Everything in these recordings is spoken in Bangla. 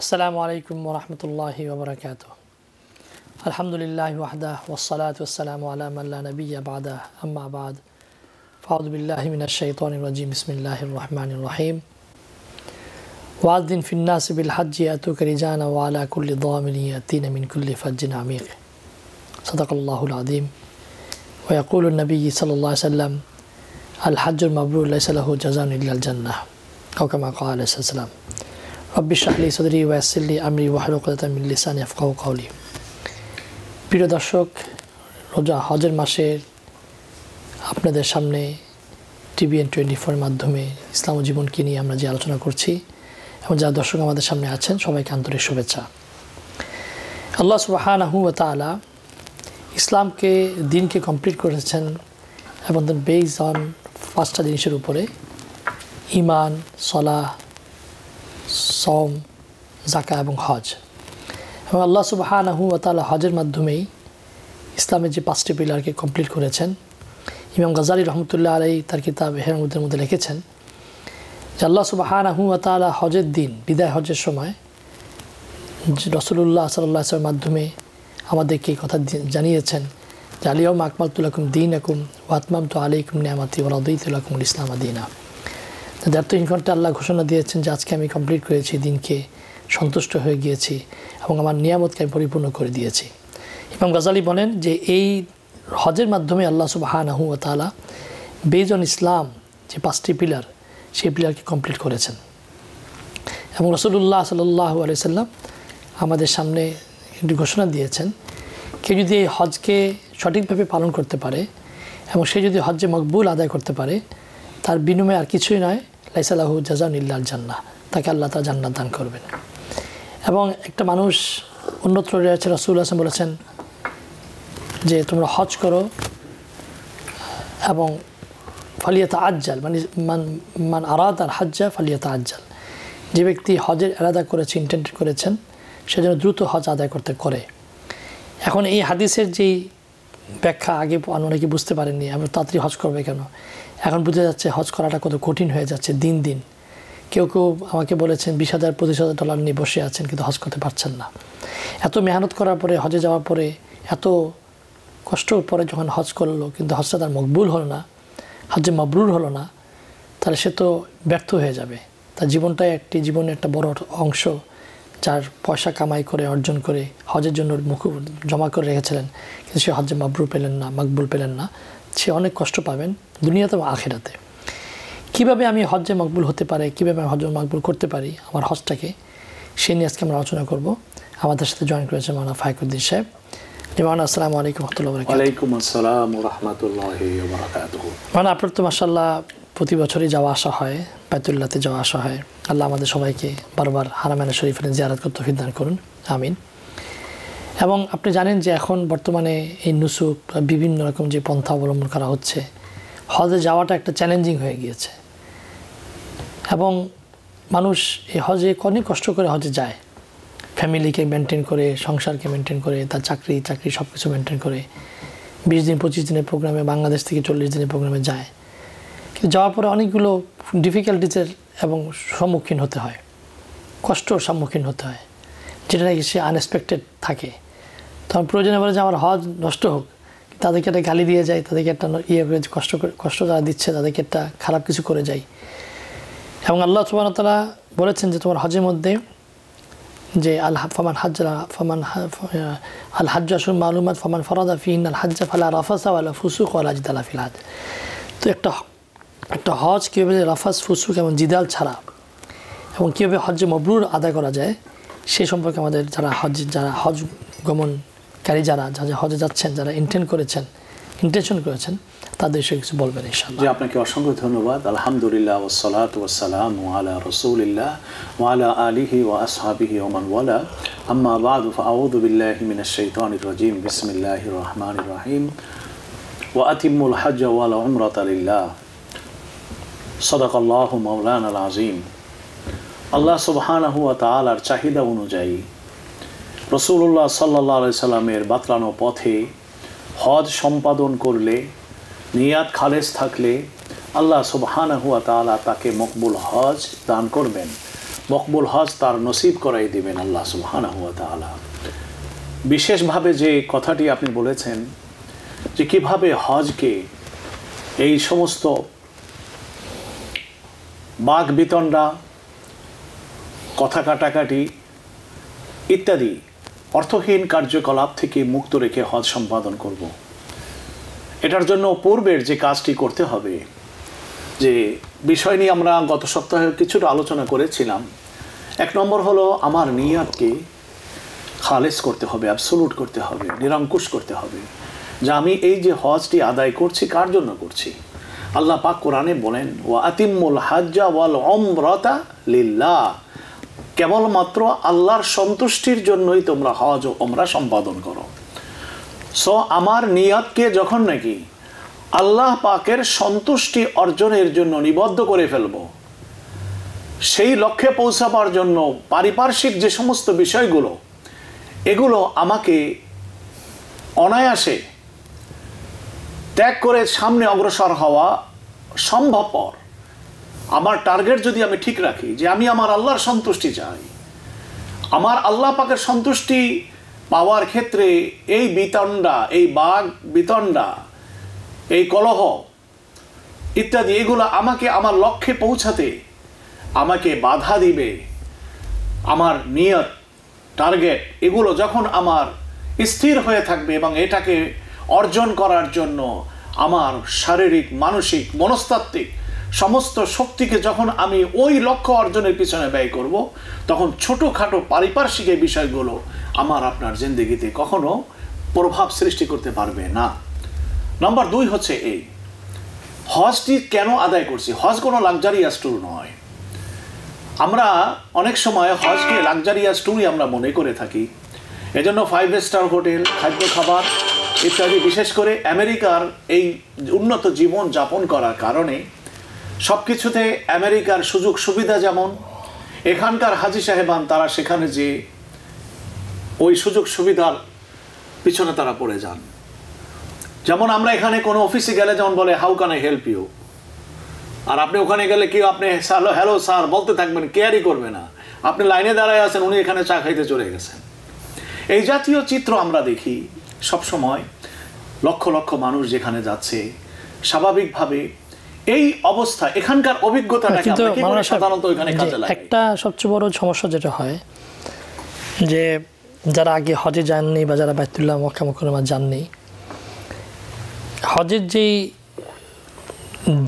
السلام عليكم ورحمة الله وبركاته. الحمد لله وحده والصلاة والسلام على من لا نبي بعده أما بعد فأعوذ بالله من الشيطان الرجيم بسم الله الرحمن الرحيم وأذن في الناس بالحج يأتوك رجالا وعلى كل ضامر يأتين من كل فج عميق صدق الله العظيم. ويقول النبي صلى الله عليه وسلم الحج المبرور ليس له جزاء إلا الجنة أو كما قال عليه الصلاة والسلام. رب اشرح لي صدري ويسر لي أمري واحلل عقدة من লিসানি ইয়াফকাহু কওলি। প্রিয় দর্শক, রোজা হজের মাসে আপনাদের সামনে TVN24 মাধ্যমে ইসলাম ও জীবনকে নিয়ে আমরা যে আলোচনা করছি এবং যারা দর্শক আমাদের সামনে আছেন সবাইকে আন্তরিক শুভেচ্ছা। আল্লাহ সুবহানাহু ওয়া তাআলা ইসলামকে দিনকে কমপ্লিট করেছেন এবং বেসড অন পাঁচটা জিনিসের উপরে: ঈমান, সালাহ, সওম, যাকাত এবং হজ। এবং আল্লাহ সুবহানাহু ওয়া তাআলা হজের মাধ্যমেই ইসলামের যে পাঁচটি পিলারকে কমপ্লিট করেছেন। ইমাম গাজ্জালী রহমতুল্লাহ আলাইহি তার কিতাব ইহরামুদ্দিনের মধ্যে লিখেছেন যে আল্লাহ সুবহানাহু ওয়া তাআলা হজের দিন, বিদায় হজের সময় রাসূলুল্লাহ সাল্লাল্লাহু আলাইহি ওয়াসাল্লামের মাধ্যমে আমাদেরকে এই কথা জানিয়েছেন যে আল-ইয়াওমা আকমালতু লাকুম দীনাকুম ওয়া আতমামতু আলাইকুম নি'মাতি ওয়া রাদিতু লাকুমুল ইসলামা দীনা। দ্বিতীয় ঘন্টা আল্লাহ ঘোষণা দিয়েছেন যে আজকে আমি কমপ্লিট করেছি দিনকে, সন্তুষ্ট হয়ে গিয়েছি এবং আমার নিয়ামতকে আমি পরিপূর্ণ করে দিয়েছি। ইমাম গাজ্জালী বলেন যে এই হজের মাধ্যমে আল্লাহ সুবহানাহু ওয়া তাআলা বেসড অন ইসলাম যে পাঁচটি পিলার, সেই পিলারকে কমপ্লিট করেছেন। এবং রাসূলুল্লাহ সাল্লাল্লাহু আলাইহি সাল্লাম আমাদের সামনে একটি ঘোষণা দিয়েছেন, কেউ যদি এই হজকে সঠিকভাবে পালন করতে পারে এবং সে যদি হজ্জে মকবুল আদায় করতে পারে, তার বিনিময়ে আর কিছুই নয়, লাইসা লাহু জাযাউন ইল্লাল জান্নাহ, তাকে আল্লাহ তাআলা জান্নাত দান করবেন। এবং একটা মানুষ অন্যত্র রয়েছে, রাসূলুল্লাহ সাল্লাল্লাহু আলাইহি ওয়াসাল্লাম বলেছেন যে তোমরা হজ করো এবং ফালিয়াতাআজ্জাল, মানে মান আরাদাল হজ্জা ফালিয়াতাআজ্জাল, যে ব্যক্তি হজের ইরাদা করেছে, ইন্টেন্ট করেছেন, সে যেন দ্রুত হজ আদায় করে। এখন এই হাদিসের যেই ব্যাখ্যা আগে অনেকে বুঝতে পারেননি, আমি তাড়াতাড়ি হজ করবে কেন, এখন বুঝে যাচ্ছে হজ করাটা কত কঠিন হয়ে যাচ্ছে দিন দিন। কেউ কেউ আমাকে বলেছেন 20,000 $25,000 নিয়ে বসে আছেন কিন্তু হজ করতে পারছেন না। এত মেহনত করার পরে, হজে যাওয়ার পরে, এত কষ্টর পরে যখন হজ করলো কিন্তু হজটা তার মকবুল হলো না, হজ্জে মাবরুর হলো না, তাহলে সে তো ব্যর্থ হয়ে যাবে। তার জীবনটাই জীবনের একটা বড় অংশ, যার পয়সা কামাই করে অর্জন করে হজের জন্য মুখ জমা করে রেখেছিলেন, কিন্তু সে হজ্জে মাবরুর পেলেন না, মকবুল পেলেন না, সে অনেক কষ্ট পাবেন দুনিয়াতে এবং আখিরাতে। কীভাবে আমি হজ্জে মকবুল হতে পারে, কীভাবে আমি হজ্জে মকবুল করতে পারি আমার হজটাকে, সে নিয়ে আজকে আমরা আলোচনা করব। আমাদের সাথে জয়েন করেছে মাওলানা ফাইকুদ্দিন সাহেব। মাওলানা আসসালামু আলাইকুম ওয়া রাহমাতুল্লাহি ওয়া বারাকাতুহু। ওয়ালাইকুম আসসালাম ওয়া রাহমাতুল্লাহি ওয়া বারাকাতুহু। মাওলানা, আপনার তো মাশাআল্লাহ প্রতি বছরই যাওয়া আসা হয়, বাইতুল্লাহতে যাওয়া আসা হয়। আল্লাহ আমাদের সবাইকে বারবার হারামাইন শরীফের জিয়ারত করতে তৌফিক দান করুন, আমিন। এবং আপনি জানেন যে এখন বর্তমানে এই নুসুক বিভিন্ন রকম যে পন্থা অবলম্বন করা হচ্ছে, হজে যাওয়াটা একটা চ্যালেঞ্জিং হয়ে গিয়েছে। এবং মানুষ এই হজে অনেক কষ্ট করে হজে যায়, ফ্যামিলিকে মেনটেন করে, সংসারকে মেনটেন করে, তার চাকরি সব কিছু মেনটেন করে 20 দিন 25 দিনের প্রোগ্রামে, বাংলাদেশ থেকে 40 দিনের প্রোগ্রামে যায়। কিন্তু যাওয়ার পরে অনেকগুলো ডিফিকাল্টিসের এবং সম্মুখীন হতে হয়, কষ্টর সম্মুখীন হতে হয়, যেটা নাকি সে আনএক্সপেক্টেড থাকে। তখন প্রয়োজনে বলে যে আমার হজ নষ্ট হোক, তাদেরকে একটা গালি দিয়ে যায়, তাদেরকে একটা কষ্ট যারা দিচ্ছে তাদেরকে একটা খারাপ কিছু করে যায়। এবং আল্লাহ সুবহানাহু ওয়া তাআলা বলেছেন যে তোমার হজের মধ্যে যে আল হজ্জ আশহুরুম মালুমাত ফামান ফারাদা ফীহিন্নাল হজ্জ ফালা রাফাসা ওয়ালা ফুসুক ওয়ালা জিদালা ফিল হজ। তো একটা হজ কীভাবে রাফাস, ফুসুক এবং জিদাল ছাড়া এবং কীভাবে হজ্জে মবরুর আদায় করা যায় সেই সম্পর্কে আমাদের যারা হজ গমনকারী, যারা হজে যাচ্ছেন, যারা ইন্টেনশন করেছেন তাদের বিষয়ে কিছু বলবেন ইনশাআল্লাহ। জি, আপনাকে অসংখ্য ধন্যবাদ। আলহামদুলিল্লাহ ওয়াসসালাতু ওয়াসসালামু আলা রাসূলিল্লাহ ওয়া আলা আলিহি ওয়া আসহাবিহি ওয়া মান ওয়ালা, আম্মা বা'দু ফাআউযু বিল্লাহি মিনাশ শাইতানির রাজীম। বিসমিল্লাহির রহমানির রহিম। ওয়া আতিম্মুল হজ্জ ওয়াল উমরাতা লিল্লাহ। সাদাকাল্লাহু মাওলানাল আযীম। আল্লাহ সুবহানাহু ওয়া তাআলার চাহিদা অনুযায়ী রাসূলুল্লাহ সাল্লাল্লাহু আলাইহি সাল্লামের বাতলানো পথে হজ সম্পাদন করলে, নিয়াত খালেস থাকলে আল্লাহ সুবহানাহু ওয়া তাআলা তাকে মকবুল হজ দান করবেন। মকবুল হজ তার নসিব করাই দিবেন আল্লাহ সুবহানাহু ওয়া তাআলা। বিশেষভাবে যে কথাটি আপনি বলেছেন যে কিভাবে হজকে এই সমস্ত বাক বিতণ্ডা, কথা কাটাকাটি ইত্যাদি অর্থহীন কার্যকলাপ থেকে মুক্ত রেখে হজ সম্পাদন করব, এটার জন্য পূর্বের যে কাজটি করতে হবে, যে বিষয় নিয়ে আমরা গত সপ্তাহে কিছুটা আলোচনা করেছিলাম। 1 নম্বর হলো আমার নিয়াতকে খালেস করতে হবে, অ্যাবসোলুট করতে হবে, নিরঙ্কুশ করতে হবে, যে আমি এই যে হজটি আদায় করছি কার জন্য করছি। আল্লাহ পাক কোরআনে বলেন, ওয়া আতিম্মুল হাজ্জা ওয়াল উমরাতা লিল্লাহ, কেবলমাত্র আল্লাহর সন্তুষ্টির জন্যই তোমরা হজ ও উমরা সম্পাদন করো। সো আমার নিয়াতকে যখন নাকি আল্লাহ পাকের সন্তুষ্টি অর্জনের জন্য নিবদ্ধ করে ফেলব, সেই লক্ষ্যে পৌঁছাবার জন্য পারিপার্শ্বিক যে সমস্ত বিষয়গুলো, এগুলো আমাকে অনায়াসে ত্যাগ করে সামনে অগ্রসর হওয়া সম্ভবপর। আমার টার্গেট যদি আমি ঠিক রাখি যে আমি আমার আল্লাহর সন্তুষ্টি চাই, আমার আল্লাহ পাকের সন্তুষ্টি পাওয়ার ক্ষেত্রে এই বিতণ্ডা, এই বাগ বিতণ্ডা, এই কলহ ইত্যাদি এগুলো আমাকে আমার লক্ষ্যে পৌঁছাতে আমাকে বাধা দিবে। আমার নিয়ত, টার্গেট এগুলো যখন আমার স্থির হয়ে থাকবে এবং এটাকে অর্জন করার জন্য আমার শারীরিক, মানসিক, মনস্তাত্ত্বিক সমস্ত শক্তিকে যখন আমি ওই লক্ষ্য অর্জনের পিছনে ব্যয় করব, তখন ছোটোখাটো পারিপার্শ্বিক এই বিষয়গুলো আমার আপনার জিন্দেগিতে কখনো প্রভাব সৃষ্টি করতে পারবে না। নম্বর 2 হচ্ছে এই হজটি কেন আদায় করছি। হজ কোনো লাক্সারিয়াস ট্যুর নয়। আমরা অনেক সময় হজকে লাক্সারিয়াস ট্যুরই আমরা মনে করে থাকি। এজন্য 5 স্টার হোটেল, খাদ্য খাবার ইত্যাদি, বিশেষ করে আমেরিকার এই উন্নত জীবন যাপন করার কারণে সব কিছুতে আমেরিকার সুযোগ সুবিধা যেমন, এখানকার হাজি সাহেবান তারা সেখানে যে ওই সুযোগ সুবিধার পিছনে তারা পড়ে যান। যেমন আমরা এখানে কোনো অফিসে গেলে যেমন বলে how can I help you, আর আপনি ওখানে গেলে কেউ আপনি হ্যালো স্যার বলতে থাকবেন, কেয়ারই করবে না। আপনি লাইনে দাঁড়ায় আছেন, উনি এখানে চা খাইতে চলে গেছেন। এই জাতীয় চিত্র আমরা দেখি সবসময়। লক্ষ লক্ষ মানুষ যেখানে যাচ্ছে, স্বাভাবিকভাবে এই অবস্থা এখানকার অভিজ্ঞতাটাকে সাধারণত এখানে কাজে লাগে। একটা সবচেয়ে বড় সমস্যা যেটা হয় যে যারা আগে হজে যাননি বা যারা বাইতুল্লাহ মক্কা মুকাররমা যাননি, হজের যেই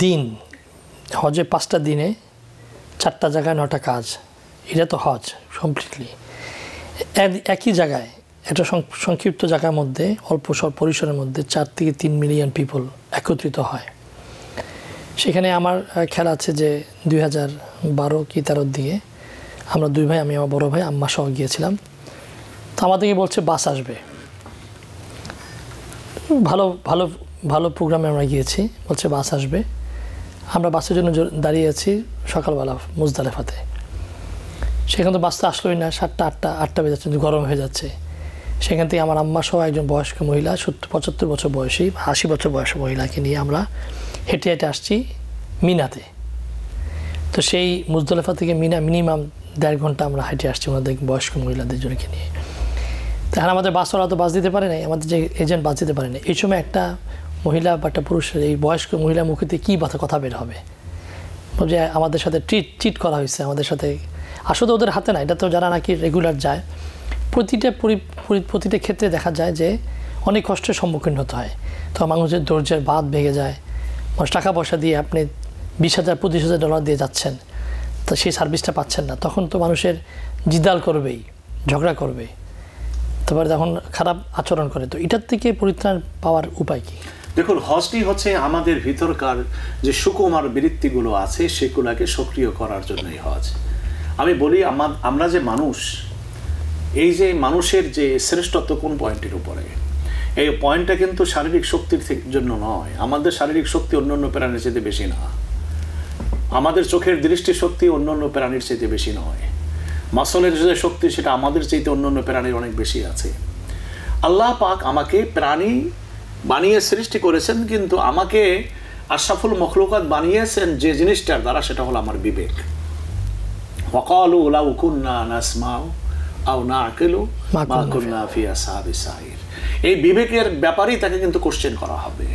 দিন, হজে 5টা দিনে 4টা জায়গায় 9টা কাজ, এটা তো হজ কমপ্লিটলি একই জায়গায়, একটা সংক্ষিপ্ত জায়গার মধ্যে অল্প পরিসরের মধ্যে 4 থেকে 3 মিলিয়ন পিপল একত্রিত হয়। সেখানে আমার খেয়াল আছে যে 2012 কি 13 দিকে আমরা 2 ভাই, আমি আমার বড় ভাই আম্মা সহ গিয়েছিলাম। তো আমাদেরকে বলছে বাস আসবে, ভালো ভালো ভালো প্রোগ্রামে আমরা গিয়েছি, বলছে বাস আসবে। আমরা বাসের জন্য দাঁড়িয়ে আছি সকালবেলা মুজদালেফাতে। সেখানে তো বাস তো আসলোই না, 7টা 8টা বেজে যাচ্ছে, গরম হয়ে যাচ্ছে। সেখান থেকে আমার আম্মা সহ একজন বয়স্ক মহিলা, 75 বছর বয়সী, 80 বছর বয়সী মহিলাকে নিয়ে আমরা হেঁটে হেঁটে আসছি মিনাতে। তো সেই মুজদালেফা থেকে মিনা মিনিমাম 1.5 ঘন্টা আমরা হেঁটে আসছি ওনাদের বয়স্ক মহিলাদের জনকে নিয়ে। তখন আমাদের বাসওয়ালা তো বাস দিতে পারে নাই, আমাদের যে এজেন্ট বাস দিতে পারে না। এই সময় একটা মহিলা বা একটা পুরুষের, এই বয়স্ক মহিলার মুখেতে কী কথা বের হবে যে আমাদের সাথে চিট করা হয়েছে আমাদের সাথে। আসলে ওদের হাতে না, এটা তো যারা নাকি রেগুলার যায়, প্রতিটা ক্ষেত্রে দেখা যায় যে অনেক কষ্টের সম্মুখীন হতে হয়। তো মানুষের ধৈর্যের বাঁধ ভেঙে যায়। মানুষ টাকা পয়সা দিয়ে আপনি $20,000-25,000 দিয়ে যাচ্ছেন, তো সেই সার্ভিসটা পাচ্ছেন না, তখন তো মানুষের জিদাল করবেই, ঝগড়া করবে, তারপরে তখন খারাপ আচরণ করে। তো এটার থেকে পরিত্রাণ পাওয়ার উপায় কি? দেখুন, হজটি হচ্ছে আমাদের ভিতরকার যে সুকুমার বৃত্তিগুলো আছে সেগুলোকে সক্রিয় করার জন্যই হজ। আমি বলি আমরা যে মানুষ, এই যে মানুষের যে শ্রেষ্ঠত্ব কোন পয়েন্টের উপরে, এই পয়েন্টটা কিন্তু শারীরিক শক্তির জন্য নয়। আমাদের শারীরিক শক্তি অন্যান্য প্রাণীর চাইতে বেশি না, আমাদের চোখের দৃষ্টি শক্তি অন্যান্য প্রাণীর চাইতে বেশি নয়, মাসলের যে শক্তি সেটা আমাদের চাইতে অন্যান্য প্রাণীর অনেক বেশি আছে। আল্লাহ পাক আমাকে প্রাণী বানিয়ে সৃষ্টি করেছেন, কিন্তু আমাকে আশরাফুল মখলুকাত বানিয়েছেন যে জিনিসটার দ্বারা, সেটা হলো আমার বিবেক। ওয়াকালু লাউ কুন্না নাসমাউ আও নাআকিলু মা কুন্না ফি আসহাবিস সাইর। এই বিবেকের ব্যাপারেই তাকে কিন্তু কোশ্চেন করা হবে।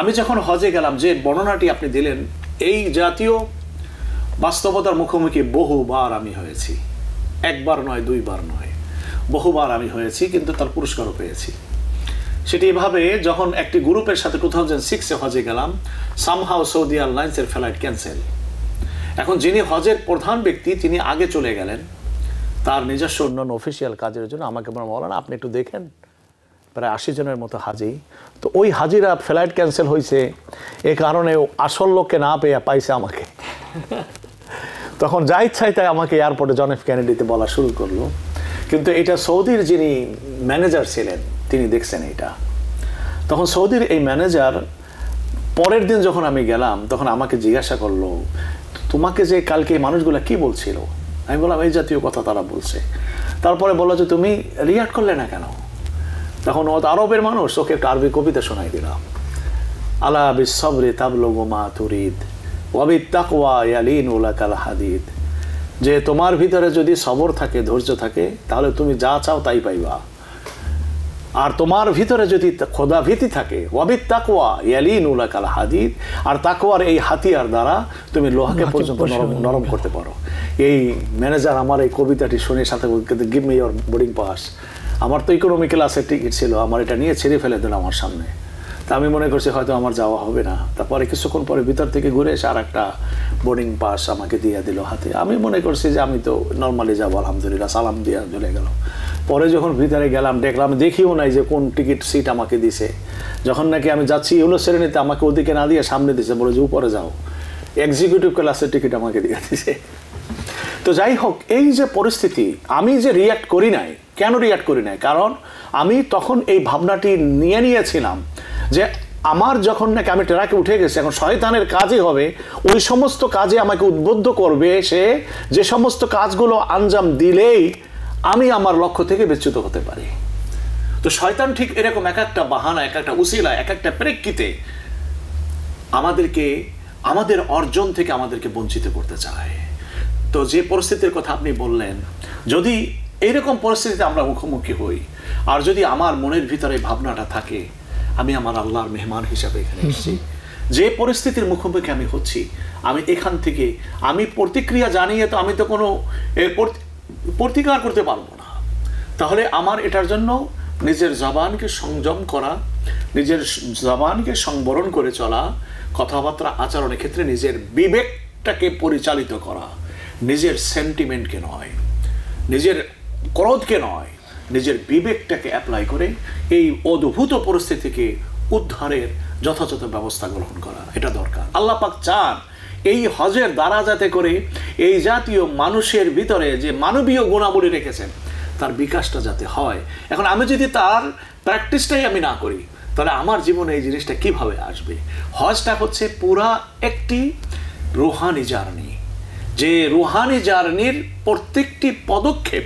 আমি যখন হজে গেলাম, যে বর্ণনাটি আপনি দিলেন, এই জাতীয় বাস্তবতার মুখোমুখি বহুবার আমি হয়েছি, একবার নয়, দুইবার নয়, বহুবার আমি হয়েছি, কিন্তু তার পুরস্কারও পেয়েছি। সেটি এভাবে, যখন একটি গ্রুপের সাথে 2006-এ হজে গেলাম, সামহাও সৌদি এয়ারলাইন্সের ফ্লাইট ক্যান্সেল। এখন যিনি হজের প্রধান ব্যক্তি তিনি আগে চলে গেলেন তার নিজস্ব অন্যান্য অফিসিয়াল কাজের জন্য। আমাকে বললেন আপনি একটু দেখেন, প্রায় 80 জনের মতো হাজি। তো ওই হাজিরা ফ্লাইট ক্যান্সেল হয়েছে, এ কারণে আসল লোককে না পেয়ে পাইছে আমাকে। তখন যা ইচ্ছাই তাই আমাকে এয়ারপোর্টে জন এফ কেনেডিতে বলা শুরু করলো। কিন্তু এটা সৌদির যিনি ম্যানেজার ছিলেন তিনি দেখছেন এটা। তখন সৌদির এই ম্যানেজার পরের দিন যখন আমি গেলাম তখন আমাকে জিজ্ঞাসা করলো, তোমাকে যে কালকে এই মানুষগুলো কি বলছিল? আমি বললাম এই জাতীয় কথা তারা বলছে। তারপরে বললো যে তুমি রিয়াক্ট করলে না কেন? তখন ও আরবের মানুষ, ওকে একটা আরবি কবিতা শোনাই দিলাম। আলা বিসসবরি তাবলুগু মা তুরিদ ওয়া বিত্তাকওয়া ইয়ালিনু লাকাল হাদিদ। যে তোমার ভিতরে যদি সবর থাকে, ধৈর্য থাকে, তাহলে তুমি যা চাও তাই পাইবা। আর তোমার ভিতরে যদি খোদা ভীতি থাকে, ওয়া বিত্তাকওয়া ইয়ালিনু লাকাল হাদিদ, আর তাকওয়ার এই হাতিয়ার দ্বারা তুমি লোহাকে পর্যন্ত নরম করতে পারো। এই ম্যানেজার আমার এই কবিতাটি শুনে সাথে give me your boarding pass. আমার তো ইকোনমি ক্লাসের টিকিট ছিল, আমার এটা নিয়ে ছেড়ে ফেলে দিল আমার সামনে। তা আমি মনে করছি হয়তো আমার যাওয়া হবে না। তারপরে কিছুক্ষণ পরে ভিতর থেকে ঘুরে এসে আর একটা বোর্ডিং পাস আমাকে দিয়ে দিল হাতে। আমি মনে করছি যে আমি তো নর্মালি যাবো, আলহামদুলিল্লাহ, সালাম দিয়ে চলে গেল। পরে যখন ভিতরে গেলাম দেখলাম, দেখিও নাই যে কোন টিকিট সিট আমাকে দিছে। যখন নাকি আমি যাচ্ছি ইউলো শ্রেণীতে, আমাকে ওদিকে না দিয়ে সামনে দিছে, বলে যে উপরে যাও। এক্সিকিউটিভ ক্লাসের টিকিট আমাকে দিয়ে দিছে। তো যাই হোক, এই যে পরিস্থিতি, আমি যে রিয়াক্ট করি নাই, কেন রিয়াক্ট করি নাই? কারণ আমি তখন এই ভাবনাটি নিয়েছিলাম যে আমার যখন নাকি আমি ট্রাকে উঠে গেছি, এখন শয়তানের কাজই হবে ওই সমস্ত কাজে আমাকে উদ্বুদ্ধ করবে, সে যে সমস্ত কাজগুলো আঞ্জাম দিলেই আমি আমার লক্ষ্য থেকে বিচ্যুত হতে পারি। তো শয়তান ঠিক এরকম এক একটা বাহানা, এক একটা উসিলা, এক একটা প্রেক্ষিতে আমাদেরকে আমাদের অর্জন থেকে আমাদেরকে বঞ্চিত করতে চায়। তো যে পরিস্থিতির কথা আপনি বললেন, যদি এইরকম পরিস্থিতিতে আমরা মুখোমুখি হই, আর যদি আমার মনের ভিতরে ভাবনাটা থাকে আমি আমার আল্লাহর মেহমান হিসাবে এখানে এসেছি, যে পরিস্থিতির মুখোমুখি আমি হচ্ছি, আমি এখান থেকে আমি প্রতিক্রিয়া জানিয়ে তো আমি তো কোনো প্রতিকার করতে পারবো না। তাহলে আমার এটার জন্য নিজের জবানকে সংযম করা, নিজের জবানকে সংবরণ করে চলা, কথাবার্তা আচরণের ক্ষেত্রে নিজের বিবেকটাকে পরিচালিত করা, নিজের সেন্টিমেন্টকে নয়, নিজের ক্রোধকে নয়, নিজের বিবেকটাকে অ্যাপ্লাই করে এই অদ্ভুত পরিস্থিতি থেকে উদ্ধারের যথাযথ ব্যবস্থা গ্রহণ করা, এটা দরকার। আল্লাহ পাক চান এই হজের দ্বারা যাতে করে এই জাতীয় মানুষের ভিতরে যে মানবীয় গুণাবলী রেখেছেন তার বিকাশটা যাতে হয়। এখন আমি যদি তার প্র্যাকটিসটাই আমি না করি, তাহলে আমার জীবনে এই জিনিসটা কিভাবে আসবে? হজটা হচ্ছে পুরা একটি রুহানি জার্নি, যে রুহানি জার্নির প্রত্যেকটি পদক্ষেপ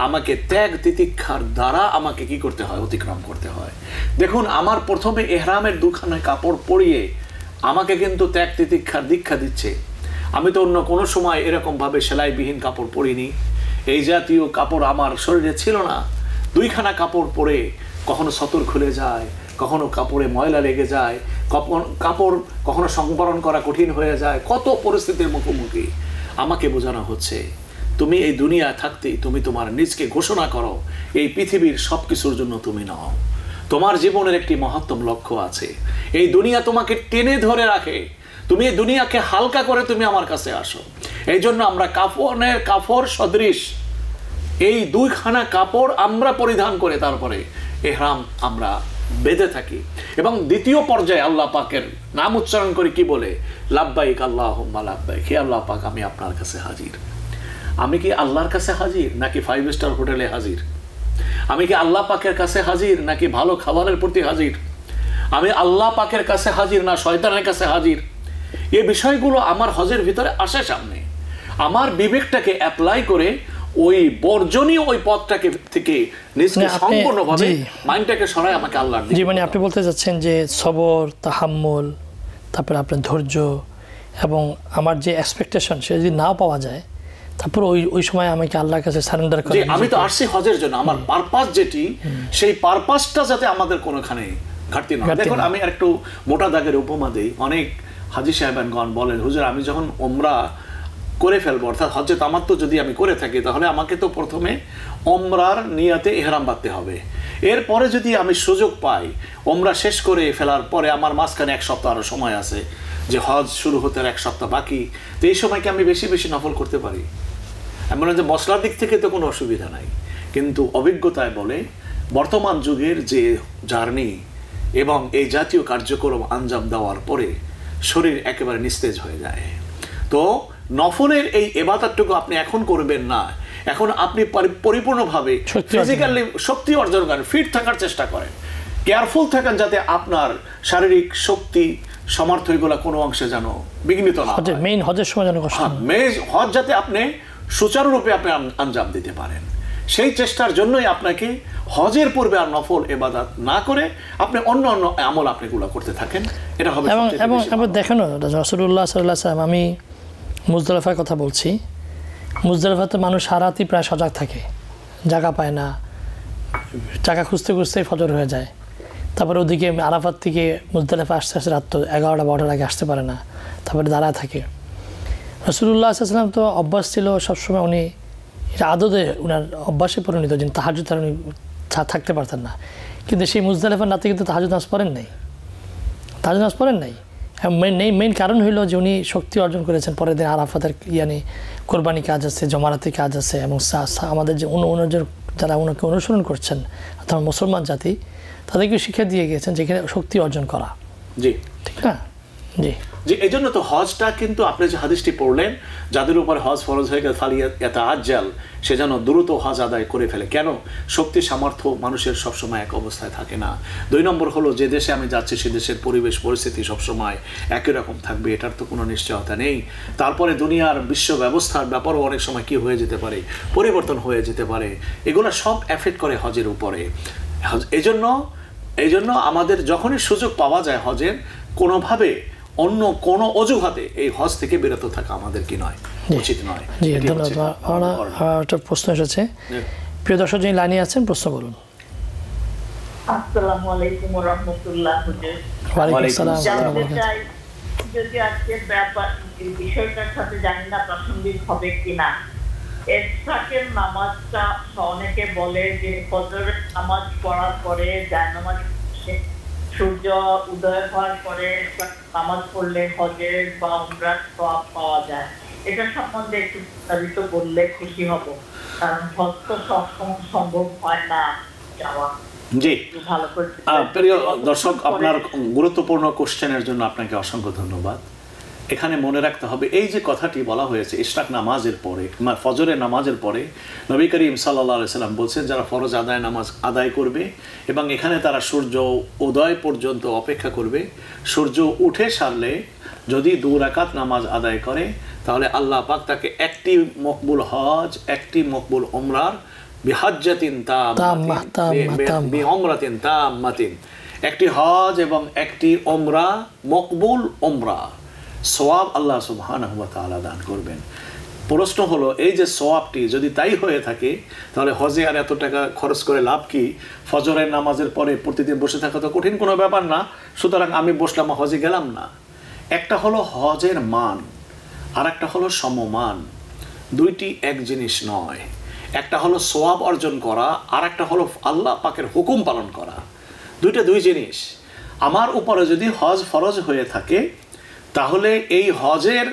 আমাকে ত্যাগ তিতিক্ষার দ্বারা আমাকে কি করতে হয়? অতিক্রম করতে হয়। দেখুন, আমার প্রথমে এহরামের দুখানা কাপড় পরিয়ে আমাকে কিন্তু ত্যাগ তিতিক্ষার দীক্ষা দিচ্ছে। আমি তো অন্য কোনো সময় এরকমভাবে সেলাইবিহীন কাপড় পরিনি, এই জাতীয় কাপড় আমার শরীরে ছিল না। দুইখানা কাপড় পরে কখনো সতর খুলে যায়, কখনো কাপড়ে ময়লা লেগে যায়, কাপড় কখনো সংবরণ করা কঠিন হয়ে যায়। কত পরিস্থিতির মুখোমুখি আমাকে বোঝানো হচ্ছে, তুমি এই দুনিয়ায় থাকতেই তুমি তোমার নিজকে ঘোষণা করো এই পৃথিবীর সব কিছুর জন্য তুমি নও। তোমার জীবনের একটি মহত্তম লক্ষ্য আছে, এই দুনিয়া তোমাকে টেনে ধরে রাখে, তুমি এই দুনিয়াকে হালকা করে তুমি আমার কাছে আসো। এই জন্য আমরা কাফর সদৃশ এই দুইখানা কাপড় আমরা পরিধান করে তারপরে ইহরাম আমরা বেঁধে থাকি, এবং দ্বিতীয় পর্যায়ে আল্লাহ পাকের নাম উচ্চারণ করে কি বলে? লাব্বাইক আল্লাহুম্মা লাব্বাইক, হে আল্লাহ পাক আমি আপনার কাছে হাজির। আমি কি আল্লাহর কাছে হাজির নাকি 5 স্টার হোটেলে হাজির? আমি কি আল্লাহ পাকের কাছে হাজির নাকি ভালো খাবারের প্রতি হাজির? আমি আল্লাহ পাকের কাছে হাজির না শয়তানের কাছে হাজির? এই বিষয়গুলো আমার হজের ভিতরে আসে সামনে। আমার বিবেকটাকে অ্যাপ্লাই করে ওই বর্জনীয় ওই পথটাকে থেকে নিজকে সম্পূর্ণভাবে মাইন্ডটাকে সরায় আমাকে আল্লাহর দিকে। জি, মানে আপনি বলতে চাচ্ছেন যে সবর, তাহাম্মুল, তারপরে আপনার ধৈর্য, এবং আমার যে এক্সপেকটেশন সে যদি না পাওয়া যায় তারপর ওই সময় আমাকে আল্লাহর কাছে সারেন্ডার করে আমি তো আসছি হজের জন্য, আমার পারপাস যেটি, সেই পারপাসটা যাতে আমাদের কোনোখানে ঘাটতি না। দেখুন আমি একটু মোটা দাগের উপমা দিই। অনেক হাজী সাহেবানগণ বলেন, হুজুর আমি যখন ওমরা করে ফেলবো, অর্থাৎ হজ্জে তামাত্তু যদি আমি করে থাকি, তাহলে আমাকে তো প্রথমে ওমরার নিয়াতে ইহরাম বাঁধতে হবে। এরপরে যদি আমি সুযোগ পাই, ওমরা শেষ করে ফেলার পরে আমার মাঝখানে 1 সপ্তাহ আরও সময় আছে, যে হজ শুরু হতে 1 সপ্তাহ বাকি, তো এই সময়কে আমি বেশি বেশি নফল করতে পারি। এমন যে মশলার দিক থেকে তো কোনো অসুবিধা নাই, কিন্তু অভিজ্ঞতায় বলে বর্তমান যুগের যে জার্নি এবং এই জাতীয় কার্যক্রম আঞ্জাম দেওয়ার পরে শরীর একেবারে নিস্তেজ হয়ে যায়। তো নফলের এই ইবাদতটুকু আপনি এখন করবেন না, এখন আপনি পরিপূর্ণভাবে ফিজিক্যালি শক্তি অর্জন করেন, ফিট থাকার চেষ্টা করেন, কেয়ারফুল থাকেন যাতে আপনার শারীরিক শক্তি সামর্থ্য এগুলো কোনো অংশে যেন বিঘ্নিত না হয়। মেইন হজের সময় যেন হজ যাতে আপনি সুচারুরূপে আপনি আঞ্জাম দিতে পারেন, সেই চেষ্টার জন্যই আপনাকে হজের পূর্বে আর নফল ইবাদত না করে আপনি অন্য অন্য আমল আপনি গুলো করতে থাকেন, এটা হবে। এবং দেখেন রাসূলুল্লাহ সাল্লাল্লাহু আলাইহি ওয়াসাল্লাম, আমি মুজদালিফার কথা বলছি, মুজদালিফাতে মানুষ সারাতি প্রায় সজাগ থাকে, জায়গা পায় না, জায়গা খুঁজতে খুঁজতেই ফজর হয়ে যায়। তারপরে ওদিকে আরাফাত থেকে মুজদালিফা আসতে আসতে রাত 11টা 12টার আগে আসতে পারে না, তারপরে দাঁড়ায় থাকে। রাসূলুল্লাহ সাল্লাল্লাহু আলাইহি ওয়াসাল্লাম তো অভ্যাস ছিল সবসময়, উনি এটা আদতে উনার অভ্যাসে পরিণত, যিনি তাহাজ্জুদ ছাড়া উনি থাকতে পারতেন না। কিন্তু সেই মুজদালিফার রাতে কিন্তু তাহাজ্জুদ নামাজ পড়েন নাই। মেইন কারণ হইল যে উনি শক্তি অর্জন করেছেন, পরের দিন আরাফাতের কোরবানি কাজ আছে, জমারাতি কাজ আছে, এবং আমাদের যে যারা ওনাকে অনুসরণ করছেন অর্থাৎ মুসলমান জাতি, তাদেরকে শিক্ষা দিয়ে গিয়েছেন যেখানে শক্তি অর্জন করা। জি, ঠিক না? জি জি। এই জন্য তো হজটা কিন্তু আপনি যে হাদিসটি পড়লেন, যাদের উপর হজ ফরজ হয়ে গেছে ফালিয়াতাআজ্জাল, সে যেন দ্রুত হজ আদায় করে ফেলে। কেন? শক্তি সামর্থ্য মানুষের সবসময় এক অবস্থায় থাকে না। 2 নম্বর হলো, যে দেশে আমি যাচ্ছি সে দেশের পরিবেশ পরিস্থিতি সবসময় একই রকম থাকবে, এটার তো কোনো নিশ্চয়তা নেই। তারপরে দুনিয়ার বিশ্ব ব্যবস্থার ব্যাপারেও অনেক সময় কি হয়ে যেতে পারে, পরিবর্তন হয়ে যেতে পারে, এগুলো সব এফেক্ট করে হজের উপরে। এই জন্য আমাদের যখনই সুযোগ পাওয়া যায় হজের, কোনোভাবে অন্য কোনো অজুহাতে এই হজ থেকে বিরত থাকা আমাদের কি নয়, উচিত নয়। জি, ধন্যবাদ। একটা প্রশ্ন এসেছে, প্রিয় দর্শক যিনি লাইনে আছেন প্রশ্ন করুন। আসসালামু আলাইকুম ওয়া রাহমাতুল্লাহ। ওয়ালাইকুম আসসালাম। যদি আজকের ব্যাপার বিষয়টার সাথে জানি না প্রাসঙ্গিক হবে কিনা, ইশরাকের নামাজটা অনেকে বলে যে ফজরের নামাজ পড়ার পরে জায়নামাজ, সূর্য উদয় হওয়ার পরে নামাজ পড়লে হজের বা উমরার সওয়াব পাওয়া যায়। এটা সম্বন্ধে একটু বিস্তারিত বললে খুশি হব, কারণ হজ তো সবসময় সম্ভব হয় না যাওয়া। জি, প্রিয় দর্শক, আপনার গুরুত্বপূর্ণ কোশ্চেনের জন্য আপনাকে অসংখ্য ধন্যবাদ। এখানে মনে রাখতে হবে, এই যে কথাটি বলা হয়েছে ইশরাক নামাজের পরে, ফজরের নামাজের পরে নবী করিম সাল্লাল্লাহু আলাইহি সাল্লাম বলছেন যারা ফরজ নামাজ আদায় করবে এবং এখানে তারা সূর্য উদয় পর্যন্ত অপেক্ষা করবে, সূর্য উঠে সারলে যদি 2 রাকাত নামাজ আদায় করে, তাহলে আল্লাহ পাক তাকে একটি মকবুল হজ, একটি মকবুল উমরার বিহাজ্জাতিন তাম্মাতিন, একটি হজ এবং একটি উমরা, মকবুল উমরা সওয়াব আল্লাহ সুবহানাহু ওয়া তাআলা দান করবেন। প্রশ্ন হলো, এই যে সওয়াবটি যদি তাই হয়ে থাকে, তাহলে হজে আর এত টাকা খরচ করে লাভ কি? ফজরের নামাজের পরে প্রতিদিন বসে থাকা তো কঠিন কোনো ব্যাপার না, সুতরাং আমি বসলাম, হজে গেলাম না। একটা হলো হজের মান, আর একটা হলো সমমান, দুইটি এক জিনিস নয়। একটা হলো সওয়াব অর্জন করা, আর একটা হলো আল্লাহ পাকের হুকুম পালন করা, দুইটা দুই জিনিস। আমার উপরে যদি হজ ফরজ হয়ে থাকে, তাহলে এই হজের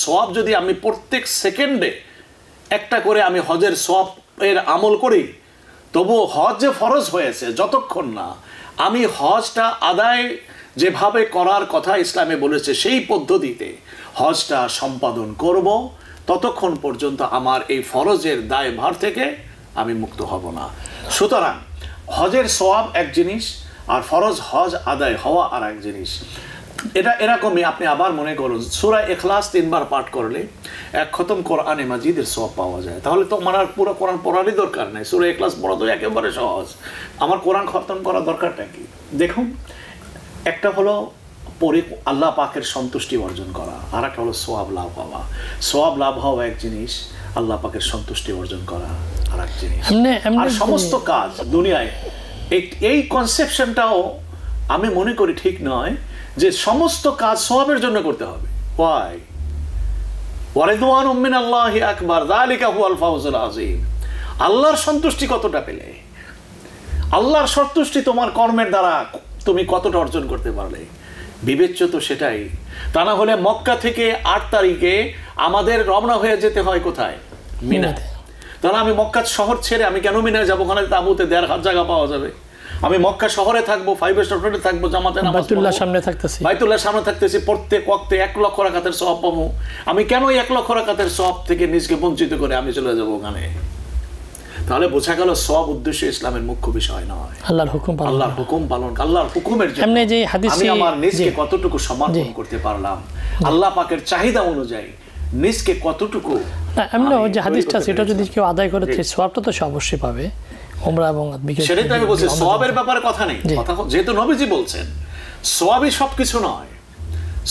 সওয়াব যদি আমি প্রত্যেক সেকেন্ডে একটা করে আমি হজের সওয়াবের আমল করি, তবুও হজ যে ফরজ হয়েছে, যতক্ষণ না আমি হজটা আদায় যেভাবে করার কথা ইসলামে বলেছে সেই পদ্ধতিতে হজটা সম্পাদন করব, ততক্ষণ পর্যন্ত আমার এই ফরজের দায়ভার থেকে আমি মুক্ত হব না। সুতরাং হজের সওয়াব এক জিনিস, আর ফরজ হজ আদায় হওয়া আর এক জিনিস। এটা এরকমই আপনি আবার মনে করুন, সূরা ইখলাস 3 বার পাঠ করলে 1 খতম কোরআনে মাজিদের সওয়াব পাওয়া যায়। তাহলে তো আমার আর পুরো কোরআন পড়ারই দরকার নাই, সূরা ইখলাস পড়া তো একেবারে সহজ। আমার কোরআন খতম করার দরকারটা কি? দেখুন, একটা হলো আল্লাহ পাকের সন্তুষ্টি অর্জন করা, আর একটা হলো সওয়াব লাভ হওয়া। সওয়াব লাভ হওয়া এক জিনিস, আল্লাহ পাকের সন্তুষ্টি অর্জন করা আর এক জিনিস। আর এমনি সমস্ত কাজ দুনিয়ায় এই কনসেপশনটাও আমি মনে করি ঠিক নয় যে সমস্ত কাজ সওয়াবের জন্য করতে হবে। ওয়াই ওয়ারিদওয়ানুম মিনাল্লাহি আকবার যালিকা হুয়াল ফাউজুল আযীম। আল্লাহর সন্তুষ্টি কতটা পেলে, আল্লাহর সন্তুষ্টি তোমার কর্মের দ্বারা তুমি কতটা অর্জন করতে পারলে, বিবেচ্য তো সেটাই। তা না হলে মক্কা থেকে 8 তারিখে আমাদের রওনা হয়ে যেতে হয় কোথায়? মিনাতে। তাহলে আমি মক্কা শহর ছেড়ে আমি কেন মিনায় যাবো? ওখানে তাঁবুতে 1,500 জায়গা পাওয়া যাবে। আমি মক্কা শহরে থাকবো, 5 স্টার হোটেলে থাকবো, জামাতে নামাজ বাইতুল্লাহর সামনে থাকতেছি, বাইতুল্লাহর সামনে থাকতেছি, প্রত্যেক ওয়াক্তে 1 লক্ষ রাকাতের সওয়াব পাবো। আমি কেন 1 লক্ষ রাকাতের সওয়াব থেকে নিজকে বঞ্চিত করে আমি চলে যাবো ওখানে? তাহলে বোঝা গেল সওয়াব উদ্দেশ্য ইসলামের মুখ্য বিষয় নয়, আল্লাহর হুকুম পালন, আল্লাহর হুকুম পালন। আল্লাহর হুকুমের জন্য এমনি যে হাদিসে আমি আমার নিজকে কতটুকু সমর্পণ করতে পারলাম, আল্লাহ পাকের চাহিদা অনুযায়ী নিজকে কতটুকু। এমনি যে হাদিসটা সেটা যদি কেউ আদায় করে সওয়াবটা তো সে অবশ্যই পাবে। ওমরা এবং সেটাই তো আমি বলছি, সওয়াবের ব্যাপারে কথা নেই, কথা যেহেতু নবীজি বলছেন সওয়াবই সবকিছু নয়,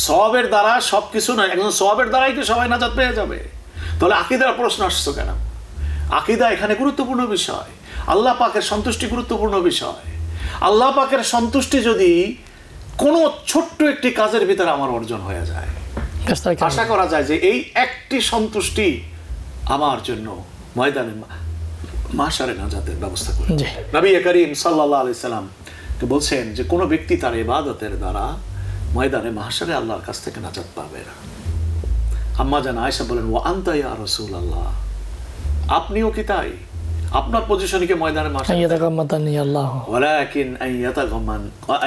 সওয়াবের দ্বারা সবকিছু নয়। একজন সওয়াবের দ্বারাই কি সবাই নাজাত পেয়ে যাবে? তাহলে আকীদার প্রশ্ন আসছে কেন? আকীদা এখানে গুরুত্বপূর্ণ বিষয়, আল্লাহ পাকের সন্তুষ্টি গুরুত্বপূর্ণ বিষয়। আল্লাহ পাকের সন্তুষ্টি যদি কোনো ছোট্ট একটি কাজের ভিতরে আমার অর্জন হয়ে যায়, আশা করা যায় যে এই একটি সন্তুষ্টি আমার জন্য ময়দানে মাশারে নাজাতের ব্যবস্থা করে। নবী করিম সাল্লাল্লাহু আলাইহি সাল্লাম বলছেন যে কোনো ব্যক্তি তার ইবাদতের দ্বারা ময়দানে মাশারে আল্লাহর কাছ থেকে নাজাত পাবে না। আম্মা জান আয়েশা বলেন, ওয়া আনতা ইয়া রাসূলুল্লাহ, আপনিও কি তাই? আপনার পজিশনে কি ময়দানে মাশারে? আইয়াতাগাম্মাদানি আল্লাহ, ওয়ালাকিন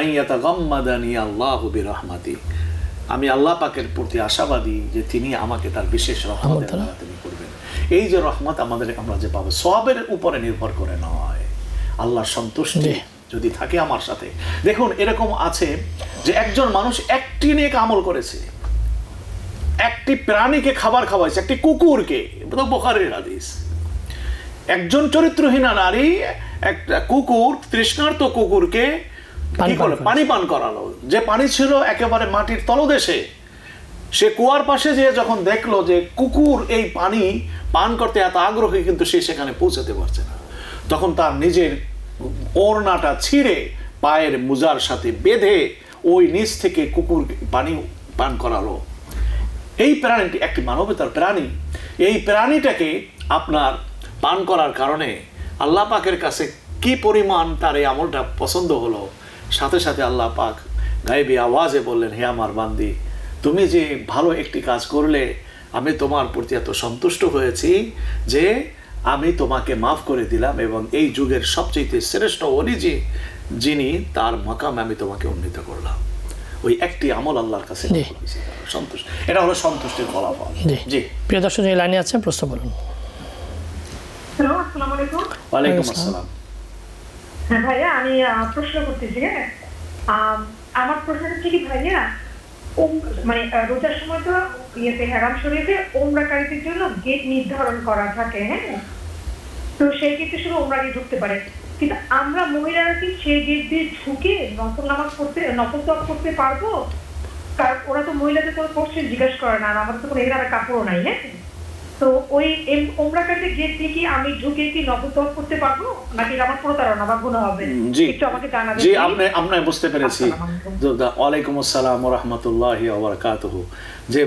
আইয়াতাগাম্মাদানি আল্লাহু বিরহমাতি। আমি আল্লাহ পাকের প্রতি আশাবাদী যে তিনি আমাকে তার বিশেষ রহমতের দ্বারা তিনি করবেন। এই যে রহমত আমাদের আমরা যে পাবো সওয়াবের উপরে নির্ভর করে নয়, আল্লাহর সন্তুষ্টি যদি থাকে আমার সাথে। দেখুন এরকম আছে যে একজন মানুষ একটি নেক আমল করেছে, একটি প্রাণীকে খাবার খাওয়াইছে, একটি কুকুরকে, বুখারীর হাদিস। একজন চরিত্রহীনা নারী একটা কুকুর, তৃষ্ণার্ত কুকুরকে কি করলো? পানি পান করালো, যে পানি ছিল একেবারে মাটির তলদেশে। সে কুয়ার পাশে যেয়ে যখন দেখলো যে কুকুর এই পানি পান করতে এত আগ্রহী, কিন্তু সে সেখানে পৌঁছাতে পারছে না, তখন তার নিজের ওড়নাটা ছিঁড়ে পায়ের মোজার সাথে বেঁধে ওই নিচ থেকে কুকুর পানি পান করালো। এই প্রাণীটি একটি মানবতার প্রাণী, এই প্রাণীটাকে আপনার পান করার কারণে আল্লাহ পাকের কাছে কি পরিমাণ তার এই আমলটা পছন্দ হলো। সাথে সাথে আল্লাহ পাক গায়েবী আওয়াজে বললেন, হে আমার বান্দি, তুমি যে ভালো একটি কাজ করলে আমি তোমার প্রতি এত সন্তুষ্ট হয়েছি যে আমি তোমাকে মাফ করে দিলাম, এবং এই যুগের সবচেয়ে শ্রেষ্ঠ ওলি যিনি তার মাকামে আমি তোমাকে উন্নীত করলাম। ওই একটি আমল আল্লাহর কাছে সন্তুষ্ট, এটা হলো সন্তুষ্টির ফলাফল। জি প্রিয় দর্শক, এই লাইনে আছেন, প্রশ্ন বলুন। হ্যালো, আসসালামু আলাইকুম। ওয়ালাইকুম আসসালাম। হ্যাঁ ভাইয়া, আমি প্রশ্ন করতেছি। হ্যাঁ, আমার প্রশ্ন হচ্ছে কি ভাইয়া, মানে রোজার সময় তো ইয়েতে হারাম শরীফে ওমরাকারীদের জন্য গেট নির্ধারণ করা থাকে। হ্যাঁ, তো সেই গেটে শুধু ওমরাকে ঢুকতে পারে, কিন্তু আমরা মহিলারা কি সেই গেট দিয়ে ঢুকে নফল নামাজ পড়তে, নফল তওয়াফ করতে পারবো? কারণ ওরা তো মহিলাদের কোনো কোশ্চেন জিজ্ঞাসা করে না, আমাদের তো কোনো এখানে কাপড়ও নাই। হ্যাঁ, তো ওই ওমরাকারীদের গেট দিয়ে কি আমি ঢুকে কি নফল তওয়াফ করতে পারবো, নাকি আমার প্রতারণা বা গুনাহ হবে? একটু আমাকে জানাবেন। জি, আপনি বুঝতে পেরেছি। ওয়ালাইকুম আসসালাম ওয়া রাহমাতুল্লাহি ওয়া বারাকাতুহু। যে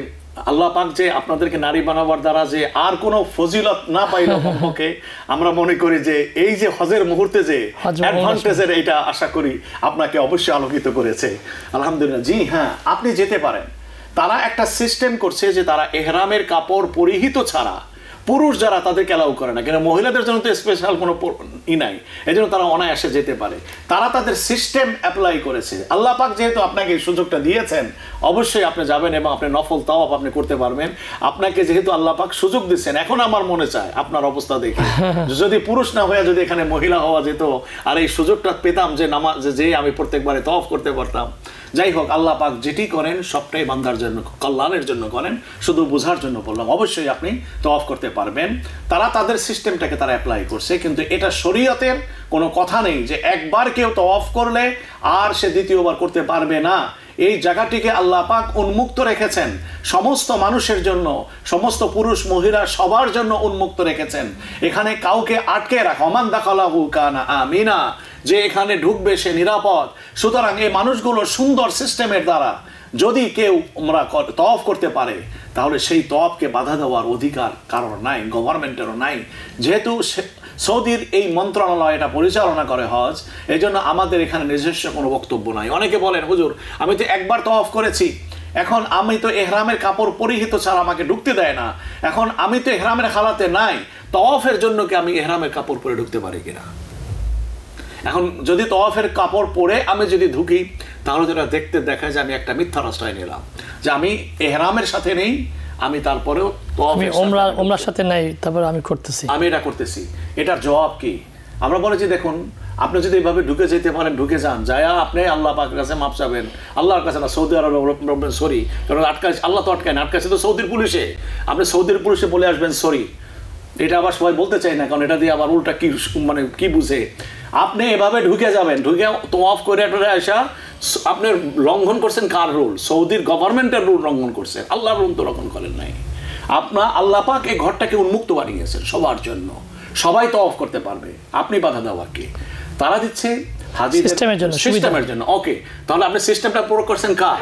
আল্লাহ পাক যে আপনাদেরকে নারী বানাবার দ্বারা যে আর কোনো ফজিলত না পাইলো কমপক্ষে, আমরা মনে করি যে এই যে হজের মুহূর্তে যে অ্যাডভান্টেজের এটা আশা করি আপনাকে অবশ্যই আলোকিত করেছে। আলহামদুলিল্লাহ। জি হ্যাঁ, আপনি যেতে পারেন। তারা একটা সিস্টেম করছে যে তারা এহরামের কাপড় পরিহিত ছাড়া পুরুষ যারা তাদেরকে অ্যালাউ করে না, কিন্তু মহিলাদের জন্য তো স্পেশাল কোনো ই নাই, এই জন্য তারা অনায়াসে যেতে পারে। তারা তাদের সিস্টেম অ্যাপ্লাই করেছে। আল্লাহ পাক যেহেতু আপনাকে এই সুযোগটা দিয়েছেন, অবশ্যই আপনি যাবেন এবং আপনি নফল তাওয়াফ আপনি করতে পারবেন। আপনাকে যেহেতু আল্লাহ পাক সুযোগ দিচ্ছেন, এখন আমার মনে চায় আপনার অবস্থা দেখে যদি পুরুষ না হয়ে যদি এখানে মহিলা হওয়া যেত, আর এই সুযোগটা পেতাম যে নামাজ যে আমি প্রত্যেকবারে তাওয়াফ করতে পারতাম। যাই হোক, আল্লাহ পাক যেটি করেন সবটাই বান্দার জন্য কল্যাণের জন্য করেন, শুধু বোঝার জন্য বললাম। অবশ্যই আপনি তাওয়াফ করতে পারবেন। তারা তাদের সিস্টেমটাকে তারা অ্যাপ্লাই করছে, কিন্তু এটা শরীয়তের কোনো কথা নেই যে একবার কেউ তাওয়াফ করলে আর সে দ্বিতীয়বার করতে পারবে না। এই জায়গাটিকে আল্লাহ পাক উন্মুক্ত রেখেছেন সমস্ত মানুষের জন্য, সমস্ত পুরুষ মহিলা সবার জন্য উন্মুক্ত রেখেছেন। এখানে কাউকে আটকে রাখা, মান দাখালাহু কানা আমিনা, যে এখানে ঢুকবে সে নিরাপদ। সুতরাং এই মানুষগুলো সুন্দর সিস্টেমের দ্বারা যদি কেউ তওয়াফ করতে পারে, তাহলে সেই তওয়াফকে বাধা দেওয়ার অধিকার কারোর নাই, গভর্নমেন্টেরও নাই। যেহেতু সৌদির এই মন্ত্রণালয় এটা পরিচালনা করে হজ, এই জন্য আমাদের এখানে নিজস্ব কোনো বক্তব্য নাই। অনেকে বলেন, হুজুর আমি তো একবার তওয়াফ করেছি, এখন আমি তো এহরামের কাপড় পরিহিত ছাড়া আমাকে ঢুকতে দেয় না, এখন আমি তো এহরামের হালাতে নাই, তওয়াফের জন্য কি আমি এহরামের কাপড় পরে ঢুকতে পারি কিনা? এখন যদি তওয়াফের কাপড় পরে আমি যদি ঢুকি, তাহলে যেটা দেখতে দেখা যায় আমি একটা মিথ্যার আশ্রয় নিলাম, যে আমি এহরামের সাথে নেই, আমি তারপরেও ওমরার সাথে নাই, তারপরে আমি এটা করতেছি। এটার জবাব কি? আমরা বলেছি দেখুন, আপনি যদি এইভাবে ঢুকে যেতে পারেন, ঢুকে যান, যায় আপনি আল্লাহ পাকের কাছে মাপ চাবেন, আল্লাহর কাছে না, সৌদি আরব সরি, কারণ আল্লাহ তো আটকায় না, আটকাছে তো সৌদির পুলিশে। আপনি সৌদির পুলিশে বলে আসবেন সরি, এটা আবার সবাই বলতে চাই না, কারণ এটা দিয়ে আবার উল্টা কি কি বুঝে। আপনি এভাবে ঢুকে যাবেন, ঢুকে তওয়াফ করে আসা, আপনি লঙ্ঘন করছেন কার রুল? সৌদির গভর্নমেন্টের রুল লঙ্ঘন করছেন, আল্লাহর রুল তো লঙ্ঘন করেন নাই। আপনার আল্লাহ পাক এই ঘরটাকে উন্মুক্ত বানিয়েছেন সবার জন্য, সবাই তওয়াফ করতে পারবে, আপনি বাধা দেওয়া কি? তারা দিচ্ছে সিস্টেমের জন্য। ওকে, তাহলে আপনি সিস্টেমটা প্রয়োগ করছেন কার?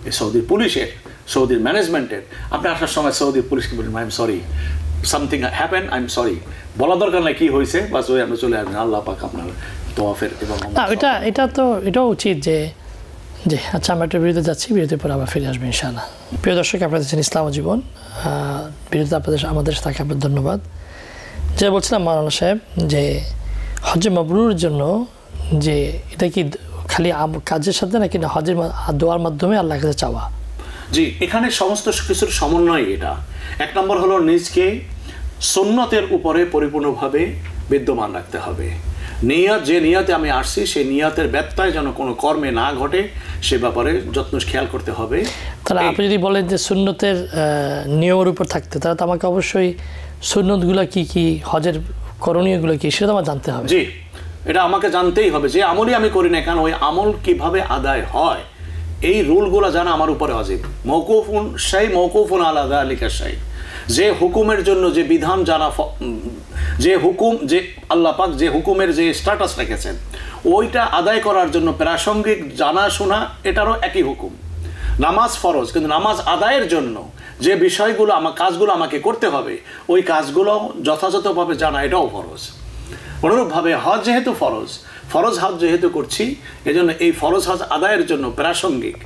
এই সৌদির পুলিশের, সৌদির ম্যানেজমেন্টের। আপনি আসার সময় সৌদির পুলিশকে বলেন I am sorry, something happen, I am sorry, বলা দরকার নাই কি হয়েছে, বাস ওই আপনি চলে আসবেন, আল্লাহ পাক আপনার তওয়াফের। এবং এটাও উচিত যে আচ্ছা আমরা একটা বিরতিতে যাচ্ছি, বিরতির পর আবার ফিরে আসবেন ইনশাআল্লাহ। প্রিয় দর্শক, আপনাদের দেখছেন ইসলাম ও জীবন। বিরতিতে আমাদের সাথে আপনার ধন্যবাদ। যে বলছিলাম মাওলানা সাহেব, যে হজ্জে মাবরুরের জন্য যে এটা কি খালি কাজের সাথে নাকি না হজের দোয়ার মাধ্যমে আল্লাহর কাছে চাওয়া? জি, এখানে সমস্ত কিছুর সমন্বয়। এটা এক নম্বর হলো নিজকে সুন্নতের উপরে পরিপূর্ণভাবে বিদ্যমান রাখতে হবে। নিয়ত, যে নিয়তে আমি আসছি সেই নিয়তের ব্যত্যয় যেন কোনো কর্মে না ঘটে, সে ব্যাপারে যত্ন খেয়াল করতে হবে। তাহলে আপনি যদি বলেন যে সুন্নতের নিয়মের উপর থাকতে, তাহলে তো আমাকে অবশ্যই সুন্নতগুলো কি কি, হজের করণীয়গুলো কি, সেটা আমার জানতে হবে। জি, এটা আমাকে জানতেই হবে। যে আমলই আমি করি না কেন, ওই আমল কিভাবে আদায় হয়, এই রুলগুলো জানা আমার উপরে ওয়াজিব। মওকুফুন শাই মওকুফুন আলা যালিকা শাই, যে হুকুমের জন্য যে বিধান জানা, যে হুকুম, যে আল্লাহ পাক যে হুকুমের যে স্ট্যাটাস রেখেছেন, ওইটা আদায় করার জন্য প্রাসঙ্গিক জানা শোনা, এটারও একই হুকুম। নামাজ ফরজ, কিন্তু নামাজ আদায়ের জন্য যে বিষয়গুলো কাজগুলো আমাকে করতে হবে, ওই কাজগুলো যথাযথভাবে জানা, এটাও ফরজ। অনুরূপভাবে হজ যেহেতু ফরজ হজ যেহেতু করছি, এজন্য এই ফরজ হজ আদায়ের জন্য প্রাসঙ্গিক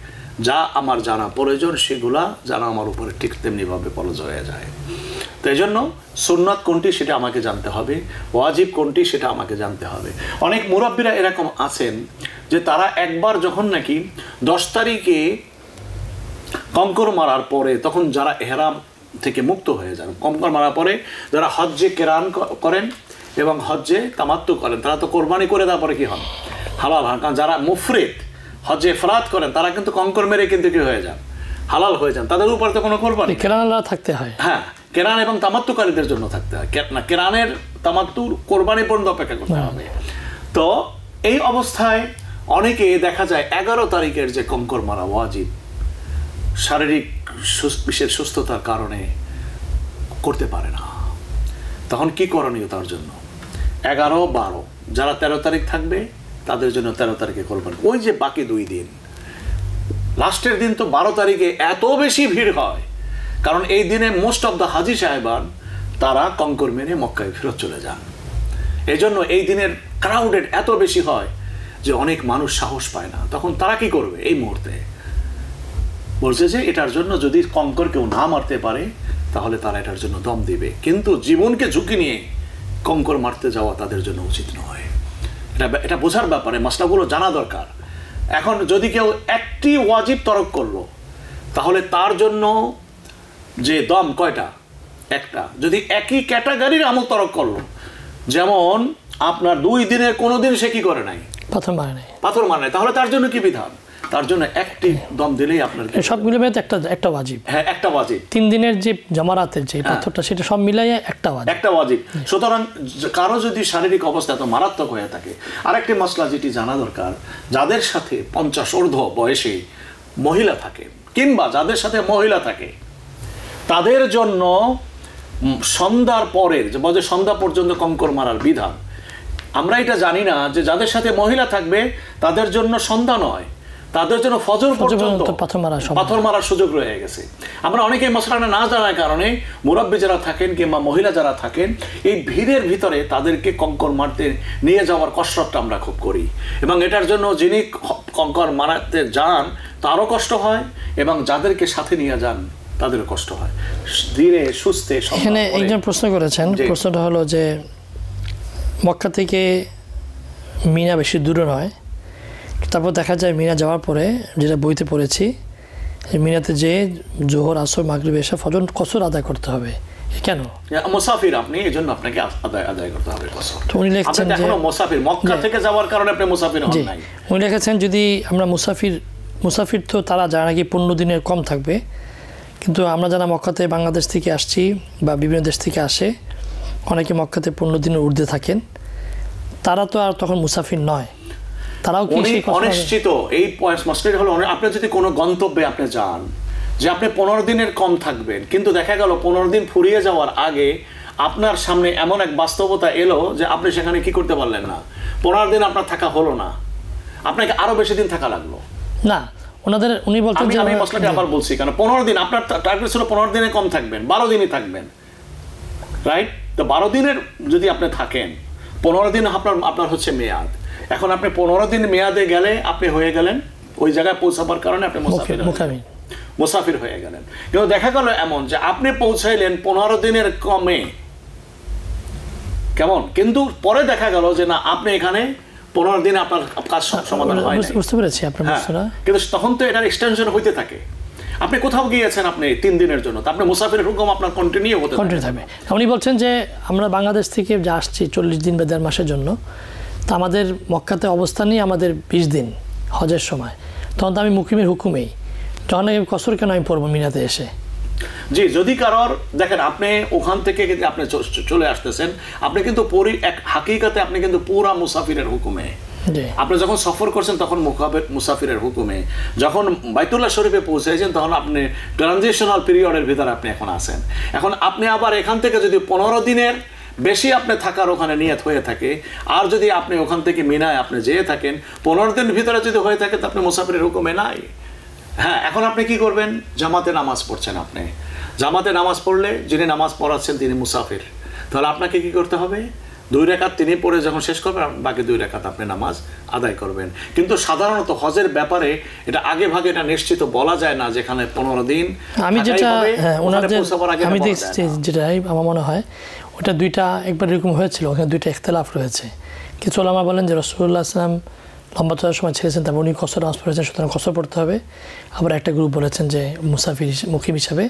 যা আমার জানা প্রয়োজন, সেগুলা জানা আমার উপরে ঠিক তেমনিভাবে ফরজ হয়ে যায়। তো এই জন্য সুন্নাত কোনটি সেটা আমাকে জানতে হবে, ওয়াজিব কোনটি সেটা আমাকে জানতে হবে। অনেক মুরাব্বিরা এরকম আছেন যে তারা একবার যখন নাকি 10 তারিখে কঙ্কর মারার পরে, তখন যারা এহরাম থেকে মুক্ত হয়ে যান, কঙ্কর মারার পরে যারা হজ্জে কেরান করেন এবং হজ্জে তামাত্তু করেন, তারা তো কোরবানি করে তারপরে কি হন? হালাল হন। কারণ যারা মুফরিদ হজ্জে ইফরাদ করেন, তারা কিন্তু কঙ্কর মেরে কিন্তু কি হয়ে যান? হালাল হয়ে যান। তাদের উপর তো কোনো কোরবানি কেরান থাকতে হয়। হ্যাঁ, কেরান এবং তামাত্তুকারীদের জন্য থাকতে হয় না, কেরানের তামাত্তুর কোরবানি পর্যন্ত অপেক্ষা করতে হবে। তো এই অবস্থায় অনেকে দেখা যায় 11 তারিখের যে কঙ্কর মারা ওয়াজিব, শারীরিক বিশেষ সুস্থতার কারণে করতে পারে না। তখন কি করণীয় তার জন্য? 11, 12 যারা 13 তারিখ থাকবে তাদের জন্য 13 তারিখে কোরবানি। ওই যে বাকি 2 দিন, লাস্টের দিন তো 12 তারিখে এত বেশি ভিড় হয়, কারণ এই দিনে মোস্ট অফ দ্য হাজি সাহেবান তারা কঙ্কর মেরে মক্কায় ফেরত চলে যান। এই জন্য এই দিনের ক্রাউডেড এত বেশি হয় যে অনেক মানুষ সাহস পায় না। তখন তারা কি করবে? এই মুহূর্তে বলছে যে এটার জন্য যদি কঙ্কর কেউ না মারতে পারে, তাহলে তারা এটার জন্য দম দিবে, কিন্তু জীবনকে ঝুঁকি নিয়ে কঙ্কর মারতে যাওয়া তাদের জন্য উচিত নয়। এটা বোঝার ব্যাপারে, মাসলাগুলো জানা দরকার। এখন যদি কেউ একটি ওয়াজিব তরক করলো, তাহলে তার জন্য যে দম কয়টা? একটা। যদি একই ক্যাটাগরির আমল তরক করলো, যেমন আপনার 2 দিনের কোনো দিন সে কি করে নাই, পাথর মানে নাই, তাহলে তার জন্য কি বিধান? তার জন্য একটি দম দিলেই আপনার সবগুলো মিলে একটা ওয়াজিব। হ্যাঁ, একটা ওয়াজিব। 3 দিনের যে জামারাতের যে পাথরটা, সেটা সব মিলাইয়া একটা ওয়াজিব। সুতরাং কারো যদি শারীরিক অবস্থা এত মারাত্মক হয়ে থাকে, আরেকটি মশলা যেটি জানা দরকার, যাদের সাথে 50 ঊর্ধ্ব বয়সে মহিলা থাকে কিংবা যাদের সাথে মহিলা থাকে তাদের জন্য সন্ধ্যার পরের যে সন্ধ্যা পর্যন্ত কঙ্কর মারার বিধান। আমরা এটা জানি না যে যাদের সাথে মহিলা থাকবে তাদের জন্য সন্ধ্যা নয়, তাদের জন্য ফজর পর্যন্ত পাথর মারার সুযোগ রয়ে গেছে। আমরা অনেকেই মশলাটা না জানার কারণে মুরাব্বি যারা থাকেন কিংবা মহিলা যারা থাকেন এই ভিড়ের ভিতরে তাদেরকে কঙ্কর মারতে নিয়ে যাওয়ার কসরতটা আমরা খুব করি, এবং এটার জন্য যিনি কঙ্কর মারাতে যান তারও কষ্ট হয় এবং যাদেরকে সাথে নিয়ে যান তাদেরও কষ্ট হয়। ধীরে সুস্থে। এখানে একজন প্রশ্ন করেছেন, প্রশ্নটা হলো যে মক্কা থেকে মিনা বেশি দূরে নয়, তারপর দেখা যায় মিনা যাওয়ার পরে যেটা বইতে পড়েছি মিনাতে যে জোহর আসর মাগরিব এসা ফজর কসর আদায় করতে হবে। কেন? মুসাফির আপনি, এজন্য আপনাকে আদায় করতে হবে কসর। তো উনি লিখছেন যে মুসাফির মক্কা থেকে যাওয়ার কারণে আপনি মুসাফির হন নাই। উনি লিখেছেন যদি আমরা মুসাফির তো তারা যারা নাকি 15 দিনের কম থাকবে, কিন্তু আমরা যারা মক্কাতে বাংলাদেশ থেকে আসছি বা বিভিন্ন দেশ থেকে আসে অনেকে মক্কাতে 15 দিনের ঊর্ধ্বে থাকেন, তারা তো আর তখন মুসাফির নয়, তারাও কি অনিশ্চিত। এই মাসটা হলো আপনি যদি কোনো গন্তব্যে আপনি যান যে আপনি 15 দিনের কম থাকবেন, কিন্তু দেখা গেল 15 দিন ফুরিয়ে যাওয়ার আগে আপনার সামনে এমন এক বাস্তবতা এলো যে আপনি সেখানে কি করতে পারলেন না, 15 দিন আপনার থাকা হলো না, আপনাকে আরো বেশি দিন থাকা লাগলো না। উনি বলছেন যে আমি মশলাটা আবার বলছি কারণ 15 দিন আপনার টার্গেট ছিল 15 দিনে কম থাকবেন, 12 দিনই থাকবেন, রাইট? তো 12 দিনের যদি আপনি থাকেন, 15 দিন আপনার হচ্ছে মেয়াদ। এখন আপনি 15 দিন মেয়াদে গেলে আপনি হয়ে গেলেন ওই জায়গায় পৌঁছাবার কারণে আপনি মুসাফির হয়ে গেলেন। কিন্তু দেখা গেল এমন যে আপনি পৌঁছাইলেন 15 দিনের কমে, কেমন, কিন্তু পরে দেখা গেল যে না আপনি এখানে 15 দিন আপনার কাজ সমাধান হয় না। বুঝতে পেরেছি আপনার প্রশ্নটা, কিন্তু তখন তো এটার এক্সটেনশন হইতে থাকে। আপনি কোথাও গিয়েছেন আপনি 3 দিনের জন্য, তো আপনি মুসাফিরের হুকুম আপনার কন্টিনিউ থাকবে। উনি বলছেন যে আমরা বাংলাদেশ থেকে যে আসছি 40 দিন বা 1.5 মাসের জন্য, তা আমাদের মক্কাতে অবস্থান নিয়ে আমাদের 20 দিন হজের সময়, তখন তো আমি মুকিমের হুকুমেই, যখন কসর কেন আমি পড়বো মিনাতে এসে? জি, যদি কারোর দেখেন আপনি ওখান থেকে আপনি চলে আসতেছেন, আপনি কিন্তু হাকিকাতে আপনি কিন্তু পুরা মুসাফিরের হুকুমে, আপনি যখন সফর করছেন তখন মুসাফিরের হুকুমে, যখন বাইতুল্লাহ শরীফে পৌঁছেছেন তখন আপনি ট্রানজিশনাল পিরিয়ডের ভিতরে আপনি এখন আছেন। এখন আপনি আবার এখান থেকে যদি 15 দিনের বেশি আপনি থাকার ওখানে নিয়ত হয়ে থাকে, আর যদি আপনি ওখান থেকে মিনায় আপনি যেয়ে থাকেন 15 দিন ভিতরে যদি হয়ে থাকে, তো আপনি মুসাফিরের হুকুমে নাই। হ্যাঁ, এখন আপনি কি করবেন? জামাতে নামাজ পড়ছেন, আপনি জামাতে নামাজ পড়লে যিনি নামাজ পড়াচ্ছেন তিনি মুসাফির, তাহলে আপনাকে কি করতে হবে? 2 রাকাত তিনি পড়ে যখন শেষ করবেন বাকি 2 রাকাত আপনি নামাজ আদায় করবেন। কিন্তু সাধারণত হজের ব্যাপারে এটা আগে ভাগে এটা নিশ্চিত বলা যায় না যেখানে 15 দিন। আমি যেটা আমি দেখছি যেটাই আমার মনে হয় ওটা দুইটা একবার এরকম হয়েছিল, ওখানে দুইটা ইখতিলাফ রয়েছে। কিছু ওলামা বলেন যে রাসূলুল্লাহ সাল্লাল্লাহু আলাইহি ওয়াসাল্লাম লম্বা চলার সময় ছেড়েছেন, তারপর উনি কসর নামাজ পড়েছেন, সুতরাং কসর পড়তে হবে। আবার একটা গ্রুপ বলেছেন যে মুকিম হিসাবে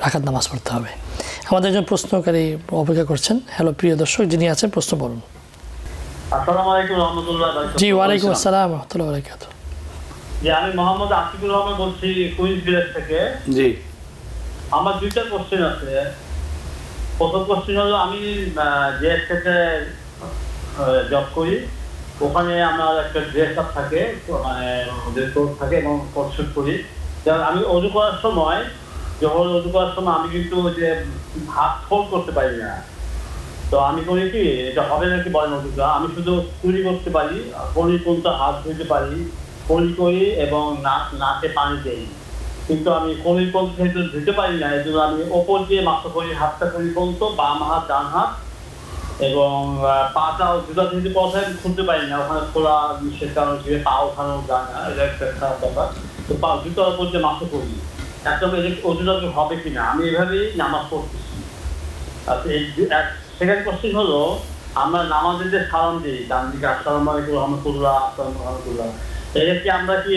রাকাত নামাজ পড়তে হবে। আমাদের একজন প্রশ্নকারী অপেক্ষা করছেন। হ্যালো প্রিয় দর্শক, যিনি আছেন প্রশ্ন বলুন। আসসালামু আলাইকুম রাহমাতুল্লাহ। জি, ওয়ালাইকুম আসসালাম রাহমাতুল্লাহি ওয়া বারাকাতুহু। জি, আমি মোহাম্মদ আকিবুর রহমান বলছি কুইন্স ভিলেজ থেকে। জি, আমার 2টা কোশ্চেন আছে। প্রথম কোশ্চেন হলো আমি যে থেকে জব করি, ওখানে আমার একটা ড্রেস আপ থাকে, মানে ড্রেস কোড থাকে এবং কোর্সশুট করি। যেমন আমি অজু করার সময় আমি কিন্তু যে হাত ফোল্ড করতে পারি না, তো আমি করি কি, এটা হবে নাকি বলেন অজুটা, আমি শুধু চুরি করতে পারি, কলি পর্যন্ত হাত ধুতে পারি, কলি করি এবং নাকে পানি দেই, কিন্তু আমি কলি পর্যন্ত ধুতে পারি না। এই জন্য আমি ওপর দিয়ে মাত্র করি, হাতটা কলি পর্যন্ত, বাম হাত ডান হাত, এবং পাটা জুতা থেকে পথে খুলতে পারি না, ওখানে খোলা নিষেধ, কারণ পা ওঠানো যায় না, এটা একটা ব্যাপার। তো জুতার উপর দিয়ে মাত্র করি, একদম অজুটা হবে কিনা, আমি এভাবেই নামাজ পড়তেছি। সেকেন্ড কোশ্চেন হলো, আমরা নামাজের যে সালাম দিই, ডান দিকে আসসালামু আলাইকুম রহমতুল্লাহ, আসসালামু রহমতুল্লাহ, এটা কি আমরা কি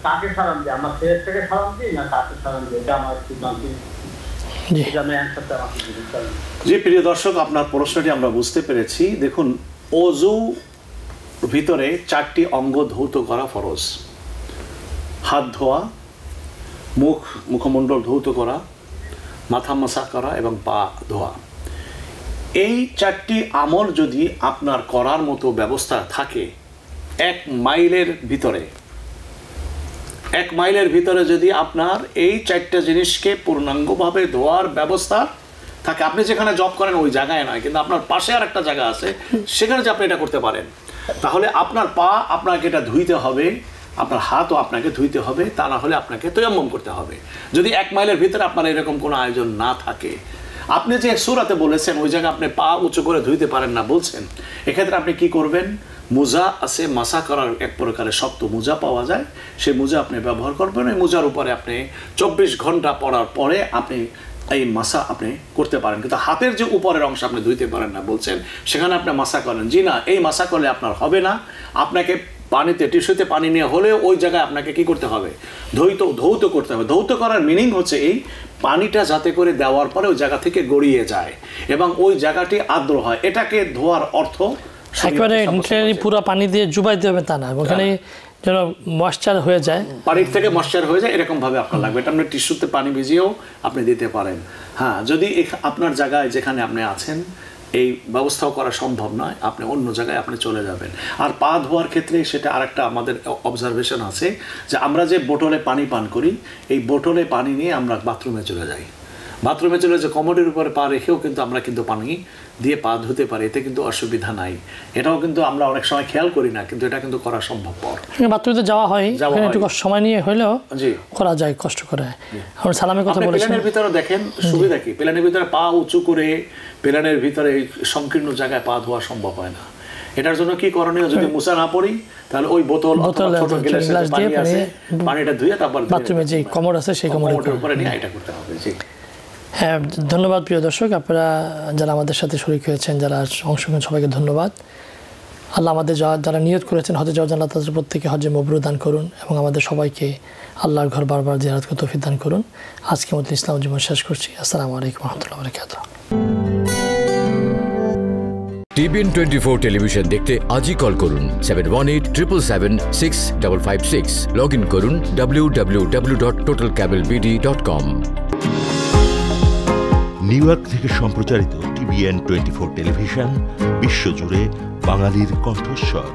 কাকে সালাম দিই? আমরা ফেরেশতাকে সালাম দিই না কাকে সালাম দিই? এটা আমার একটু জানতে। জি প্রিয় দর্শক, আপনার প্রশ্নটি আমরা বুঝতে পেরেছি। দেখুন, ওযু ভিতরে 4টি অঙ্গ ধৌত করা ফরজ। হাত ধোয়া, মুখমণ্ডল ধৌত করা, মাথা মাসা করা এবং পা ধোয়া। এই 4টি আমল যদি আপনার করার মতো ব্যবস্থা থাকে 1 মাইলের ভিতরে, 1 মাইলের ভিতরে যদি আপনার এই 4টা জিনিসকে পূর্ণাঙ্গভাবে ধোয়ার ব্যবস্থা থাকে, আপনি যেখানে জব করেন ওই জায়গায় নয়, কিন্তু আপনার পাশে আর একটা জায়গা আছে, সেখানে যে আপনি এটা করতে পারেন, তাহলে আপনার পা আপনাকে এটা ধুইতে হবে, আপনার হাতও আপনাকে ধুইতে হবে, তা না হলে আপনাকে তায়াম্মুম করতে হবে। যদি 1 মাইলের ভিতরে আপনার এরকম কোনো আয়োজন না থাকে, আপনি যে সূরাতে বলেছেন ওই জায়গায় আপনি পা উঁচু করে ধুইতে পারেন না বলছেন, এক্ষেত্রে আপনি কি করবেন? মোজা আছে, মাসা করার এক প্রকারের শক্ত মোজা পাওয়া যায়, সেই মোজা আপনি ব্যবহার করবেন। ওই মোজার উপরে আপনি 24 ঘন্টা পরার পরে আপনি এই মাসা আপনি করতে পারেন, কিন্তু হাতের যে উপরের অংশ আপনি ধুইতে পারেন না বলছেন, সেখানে আপনি মাসা করেন। জি না, এই মাসা করলে আপনার হবে না, আপনাকে পানিতে টিস্যুতে পানি নিয়ে হলেও ওই জায়গায় আপনাকে কি করতে হবে? ধৌত করতে হবে। ধৌত করার মিনিং হচ্ছে এই পানিটা যাতে করে দেওয়ার পরে ওই জায়গা থেকে গড়িয়ে যায় এবং ওই জায়গাটি আর্দ্র হয়, এটাকে ধোয়ার অর্থ। একেবারে পুরো পানি দিয়ে জুবাইতে হবে তা না, ওখানে যেন ময়েশ্চার হয়ে যায়, পানির থেকে ময়েশ্চার হয়ে যায়, এরকম ভাবে আপনার লাগবে। এটা আপনি টিস্যুতে পানি ভিজিয়েও আপনি দিতে পারেন। হ্যাঁ, যদি আপনার জায়গায় যেখানে আপনি আছেন এই ব্যবস্থাও করা সম্ভব নয়, আপনি অন্য জায়গায় আপনি চলে যাবেন। আর পা ধোয়ার ক্ষেত্রে সেটা আরেকটা আমাদের অবজারভেশন আছে যে আমরা যে বোতলে পানি পান করি, এই বোতলে পানি নিয়ে আমরা বাথরুমে চলে যাই। বাথরুমে চলে যে কমোডের উপরে পা রেখেও কিন্তু আমরা কিন্তু পানি দিয়ে পা ধুতে পারি, এতে কিন্তু অসুবিধা নাই। এটাও কিন্তু আমরা অনেক সময় খেয়াল করি না, কিন্তু এটা কিন্তু করা সম্ভবপর। বাথরুমে যাওয়া হয়, একটু সময় নিয়ে হলেও করা যায়, কষ্ট করে। আমরা সালামের কথা বলেছি। প্লেনের ভিতরে দেখেন সুবিধা কি, প্লেনের ভিতরে পা উঁচু করে প্লেনের ভিতরে সংকীর্ণ জায়গায় পা ধোয়া সম্ভব হয় না। এটার জন্য কি করণীয়? যদি মুছা না পড়ি তাহলে ওই বোতল ছোট গ্লাস দিয়ে পানিটা ধুয়ে তারপর বাথরুমে যে কমোড আছে সেই কমোডের উপরে নিয়ে এটা করতে হবে। জি হ্যাঁ, ধন্যবাদ প্রিয় দর্শক, আপনারা যারা আমাদের সাথে শরীক হয়েছেন, যারা অংশগ্রহণ, সবাইকে ধন্যবাদ। আল্লাহ আমাদের যারা নিয়ত করেছেন হজে যাওয়ার জন্য, তাদের প্রত্যেকে হজে মবরুর দান করুন এবং আমাদের সবাইকে আল্লাহর ঘর বারবার জিয়ারত করতে তৌফিক দান করুন। আজকে মতো ইসলাম জীবন শেষ করছি। আসসালামু আলাইকুম ওয়া রাহমাতুল্লাহি ওয়া বারাকাতুহু। টিবিএন 24 টেলিভিশন দেখতে আজই কল করুন 7187776556। লগ ইন করুন www.totalcablebd.com। নিউ ইয়র্ক থেকে সম্প্রচারিত টিবিএন 24 টেলিভিশন বিশ্বজুড়ে বাঙালির কণ্ঠস্বর।